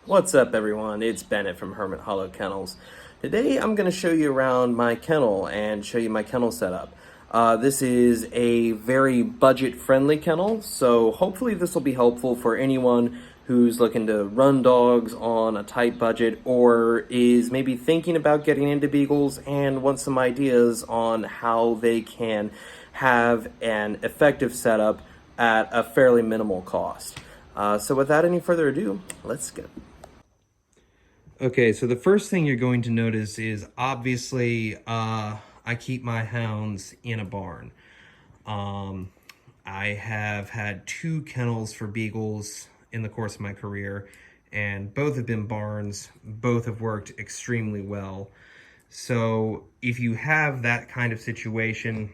What's up, everyone? It's Bennett from Hermit Hollow Kennels. Today I'm going to show you around my kennel and show you my kennel setup. This is a very budget-friendly kennel, so hopefully this will be helpful for anyone who's looking to run dogs on a tight budget or is maybe thinking about getting into beagles and wants some ideas on how they can have an effective setup at a fairly minimal cost. So without any further ado, let's go. Okay, so the first thing you're going to notice is obviously I keep my hounds in a barn. I have had 2 kennels for beagles in the course of my career, and both have been barns. Both have worked extremely well. So if you have that kind of situation,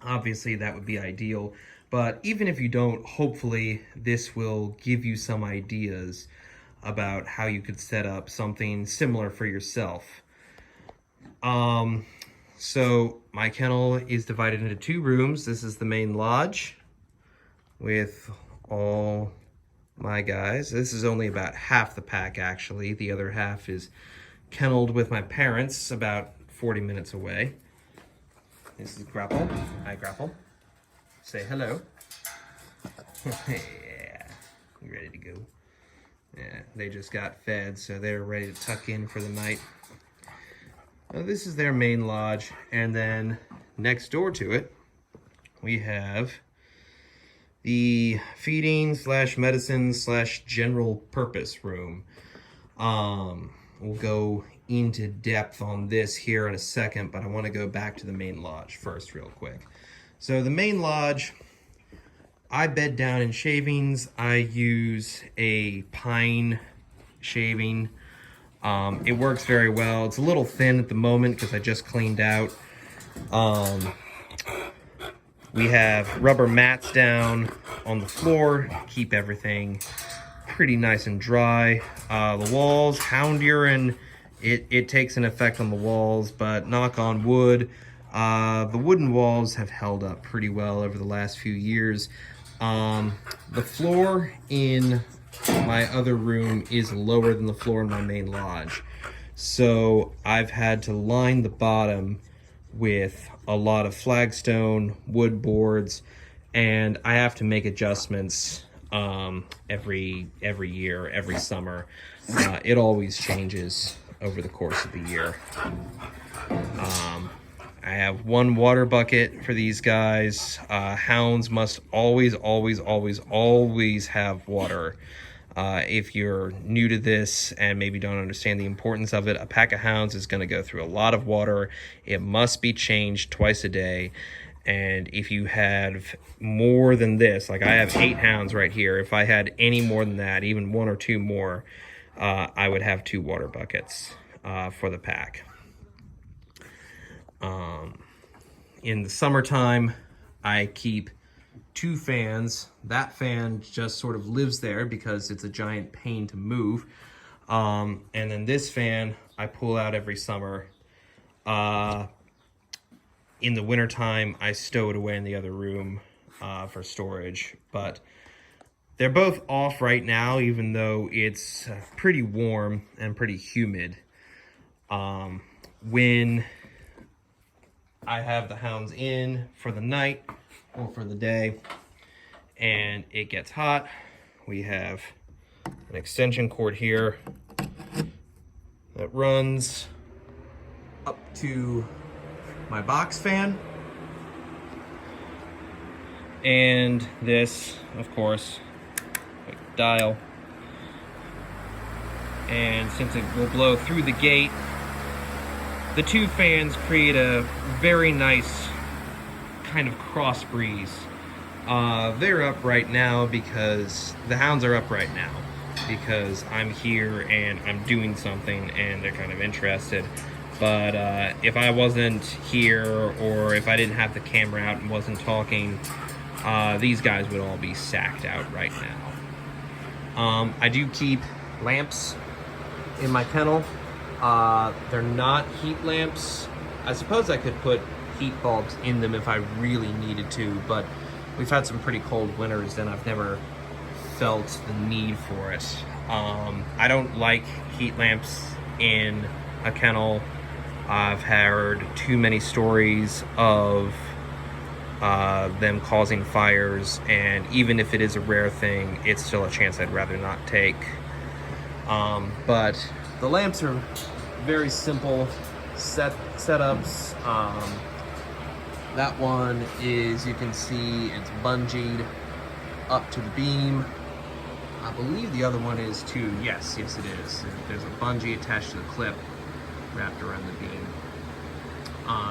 obviously that would be ideal. But even if you don't, hopefully this will give you some ideas about how you could set up something similar for yourself. So my kennel is divided into 2 rooms. This is the main lodge with all my guys. This is only about half the pack, actually. The other half is kenneled with my parents about 40 minutes away. This is Grapple. Hi, Grapple. Say hello. Yeah, you ready to go? Yeah, they just got fed, so they're ready to tuck in for the night. This is their main lodge, and then next door to it, we have the feeding / medicine / general purpose room. We'll go into depth on this here in a second, but I want to go back to the main lodge first real quick. So the main lodge, I bed down in shavings. I use a pine shaving. It works very well. It's a little thin at the moment because I just cleaned out. We have rubber mats down on the floor to keep everything pretty nice and dry. The walls, hound urine, it takes an effect on the walls, but knock on wood, the wooden walls have held up pretty well over the last few years. The floor in my other room is lower than the floor in my main lodge. So I've had to line the bottom with a lot of flagstone, wood boards, and I have to make adjustments every year, every summer. It always changes over the course of the year. I have 1 water bucket for these guys. Hounds must always have water. If you're new to this and maybe don't understand the importance of it, a pack of hounds is going to go through a lot of water. It must be changed twice a day. And if you have more than this, like I have 8 hounds right here, if I had any more than that, even 1 or 2 more, I would have 2 water buckets for the pack. In the summertime, I keep 2 fans. That fan just sort of lives there because it's a giant pain to move. And then this fan I pull out every summer. In the wintertime, I stow it away in the other room for storage. But they're both off right now, even though it's pretty warm and pretty humid. When I have the hounds in for the night or for the day and it gets hot, we have an extension cord here that runs up to my box fan, and this, of course, dial, and since it will blow through the gate, the 2 fans create a very nice kind of cross breeze. They're up right now because the hounds are up right now because I'm here and I'm doing something and they're kind of interested. But if I wasn't here or if I didn't have the camera out and wasn't talking, these guys would all be sacked out right now. I do keep lamps in my kennel. They're not heat lamps. I suppose I could put heat bulbs in them if I really needed to, but we've had some pretty cold winters and I've never felt the need for it. I don't like heat lamps in a kennel. I've heard too many stories of them causing fires, and even if it is a rare thing, it's still a chance I'd rather not take. But the lamps are very simple setups. That one is, you can see it's bungeed up to the beam. I believe the other one is too. Yes, it is. There's a bungee attached to the clip wrapped around the beam.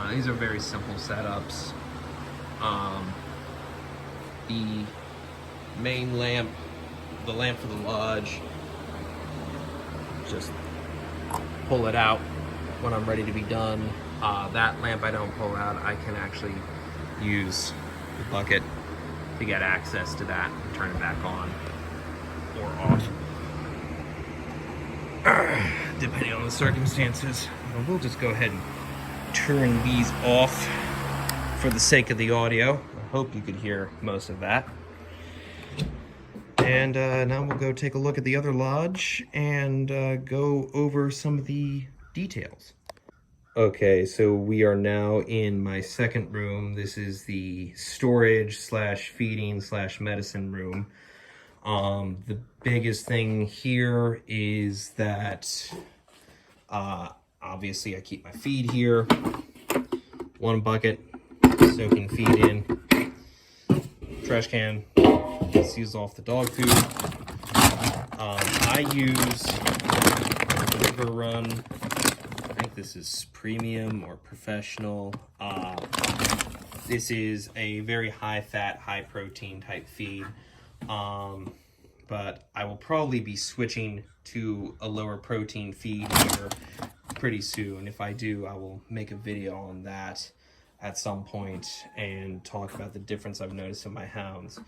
These are very simple setups. The main lamp, the lamp for the lodge, just pull it out when I'm ready to be done. That lamp I don't pull out. I can actually use the bucket to get access to that and turn it back on or off, depending on the circumstances. We'll just go ahead and turn these off for the sake of the audio. I hope you could hear most of that. And now we'll go take a look at the other lodge and go over some of the details. Okay, so we are now in my second room. This is the storage slash feeding slash medicine room. The biggest thing here is that obviously I keep my feed here. One bucket, soaking feed in. Trash can, seals off the dog food. I use River Run. I think this is premium or professional. This is a very high fat, high protein type feed. But I will probably be switching to a lower protein feed here pretty soon. If I do, I will make a video on that at some point and talk about the difference I've noticed in my hounds.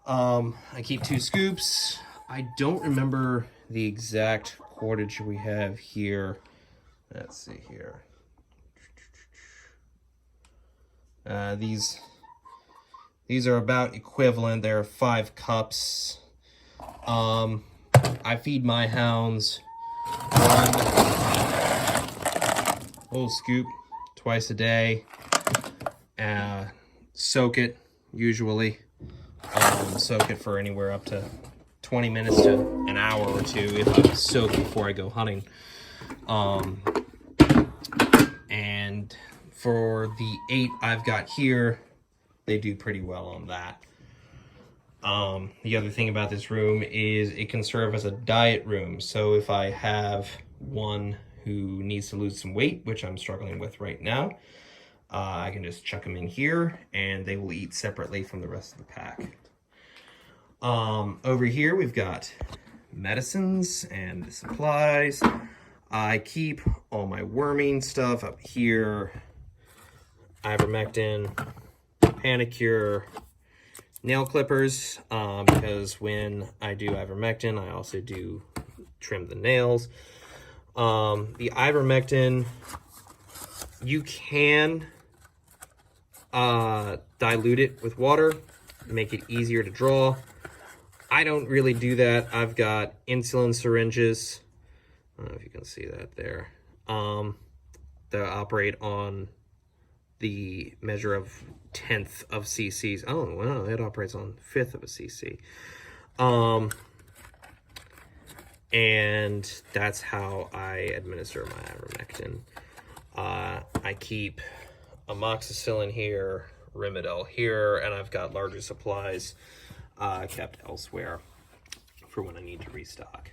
I keep 2 scoops. I don't remember the exact cordage we have here. Let's see here. These are about equivalent. They're 5 cups. I feed my hounds 1 whole scoop twice a day. Soak it, usually. Soak it for anywhere up to 20 minutes to an hour or 2 if I soak before I go hunting. And for the 8 I've got here, they do pretty well on that. The other thing about this room is it can serve as a diet room. So if I have one who needs to lose some weight, which I'm struggling with right now, I can just chuck them in here and they will eat separately from the rest of the pack. Over here we've got medicines and supplies. I keep all my worming stuff up here. Ivermectin, Panicure, nail clippers, because when I do ivermectin, I also do trim the nails. The ivermectin, you can dilute it with water, make it easier to draw. I don't really do that. I've got insulin syringes. I don't know if you can see that there. That operate on the measure of 1/10 of cc's. Oh, wow, it operates on 1/5 of a cc. And that's how I administer my ivermectin. I keep amoxicillin here, Rimadyl here, and I've got larger supplies kept elsewhere for when I need to restock.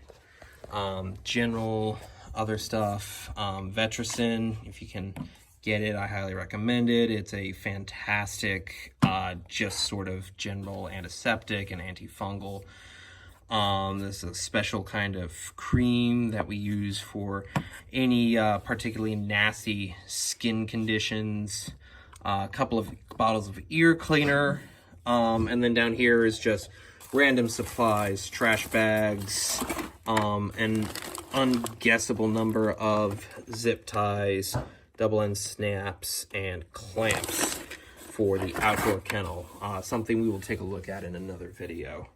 General other stuff, Vetricin, if you can get it, I highly recommend it. It's a fantastic, just sort of general antiseptic and antifungal. This is a special kind of cream that we use for any particularly nasty skin conditions. A couple of bottles of ear cleaner. And then down here is just random supplies, trash bags, an unguessable number of zip ties, double end snaps, and clamps for the outdoor kennel. Something we will take a look at in another video.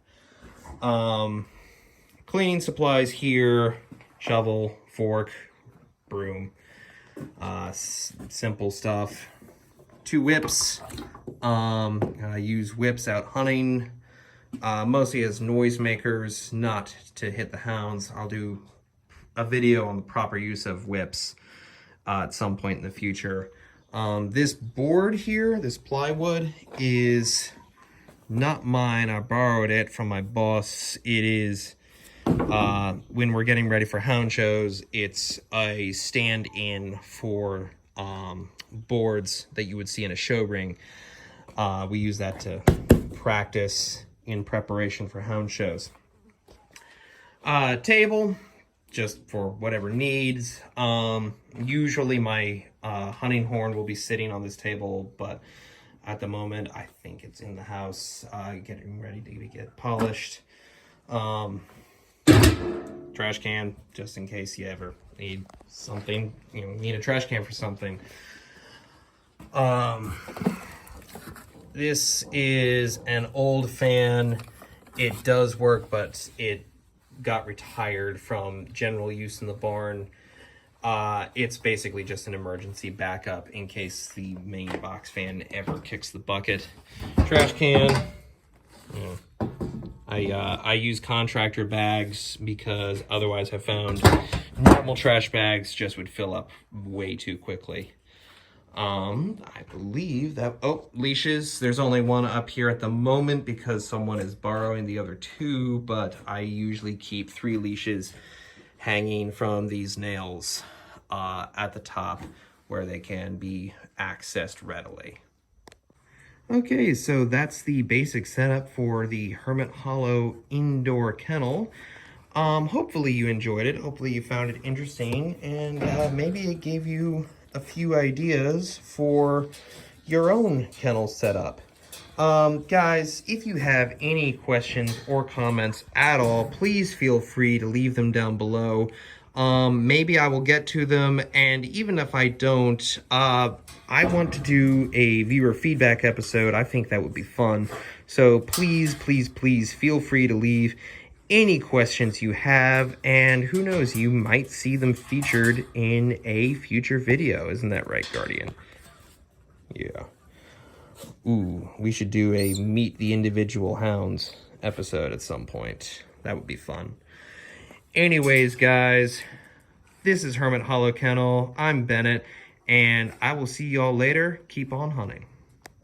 cleaning supplies here, shovel, fork, broom, simple stuff. 2 whips. I use whips out hunting, mostly as noisemakers, not to hit the hounds. I'll do a video on the proper use of whips at some point in the future. This board here, this plywood, is not mine. I borrowed it from my boss. It is, when we're getting ready for hound shows, it's a stand-in for boards that you would see in a show ring. We use that to practice in preparation for hound shows. Table, just for whatever needs. Usually my hunting horn will be sitting on this table, but at the moment I think it's in the house, getting ready to get polished. Trash can, just in case you ever need something, need a trash can for something. This is an old fan. It does work, but it got retired from general use in the barn. It's basically just an emergency backup in case the main box fan ever kicks the bucket. Trash can. I use contractor bags because otherwise I found normal trash bags just would fill up way too quickly. I believe that, leashes. There's only one up here at the moment because someone is borrowing the other 2, but I usually keep 3 leashes hanging from these nails at the top where they can be accessed readily. Okay, so that's the basic setup for the Hermit Hollow indoor kennel. Hopefully you enjoyed it. Hopefully you found it interesting, and maybe it gave you a few ideas for your own kennel setup. Guys, if you have any questions or comments at all, please feel free to leave them down below. Maybe I will get to them, and even if I don't, I want to do a viewer feedback episode. I think that would be fun. So please, please, please feel free to leave any questions you have, and who knows, you might see them featured in a future video. Isn't that right, Guardian? Yeah. Ooh, we should do a meet the individual hounds episode at some point. That would be fun. Anyways, guys, this is Hermit Hollow Kennel. I'm Bennett, and I will see y'all later. Keep on hunting.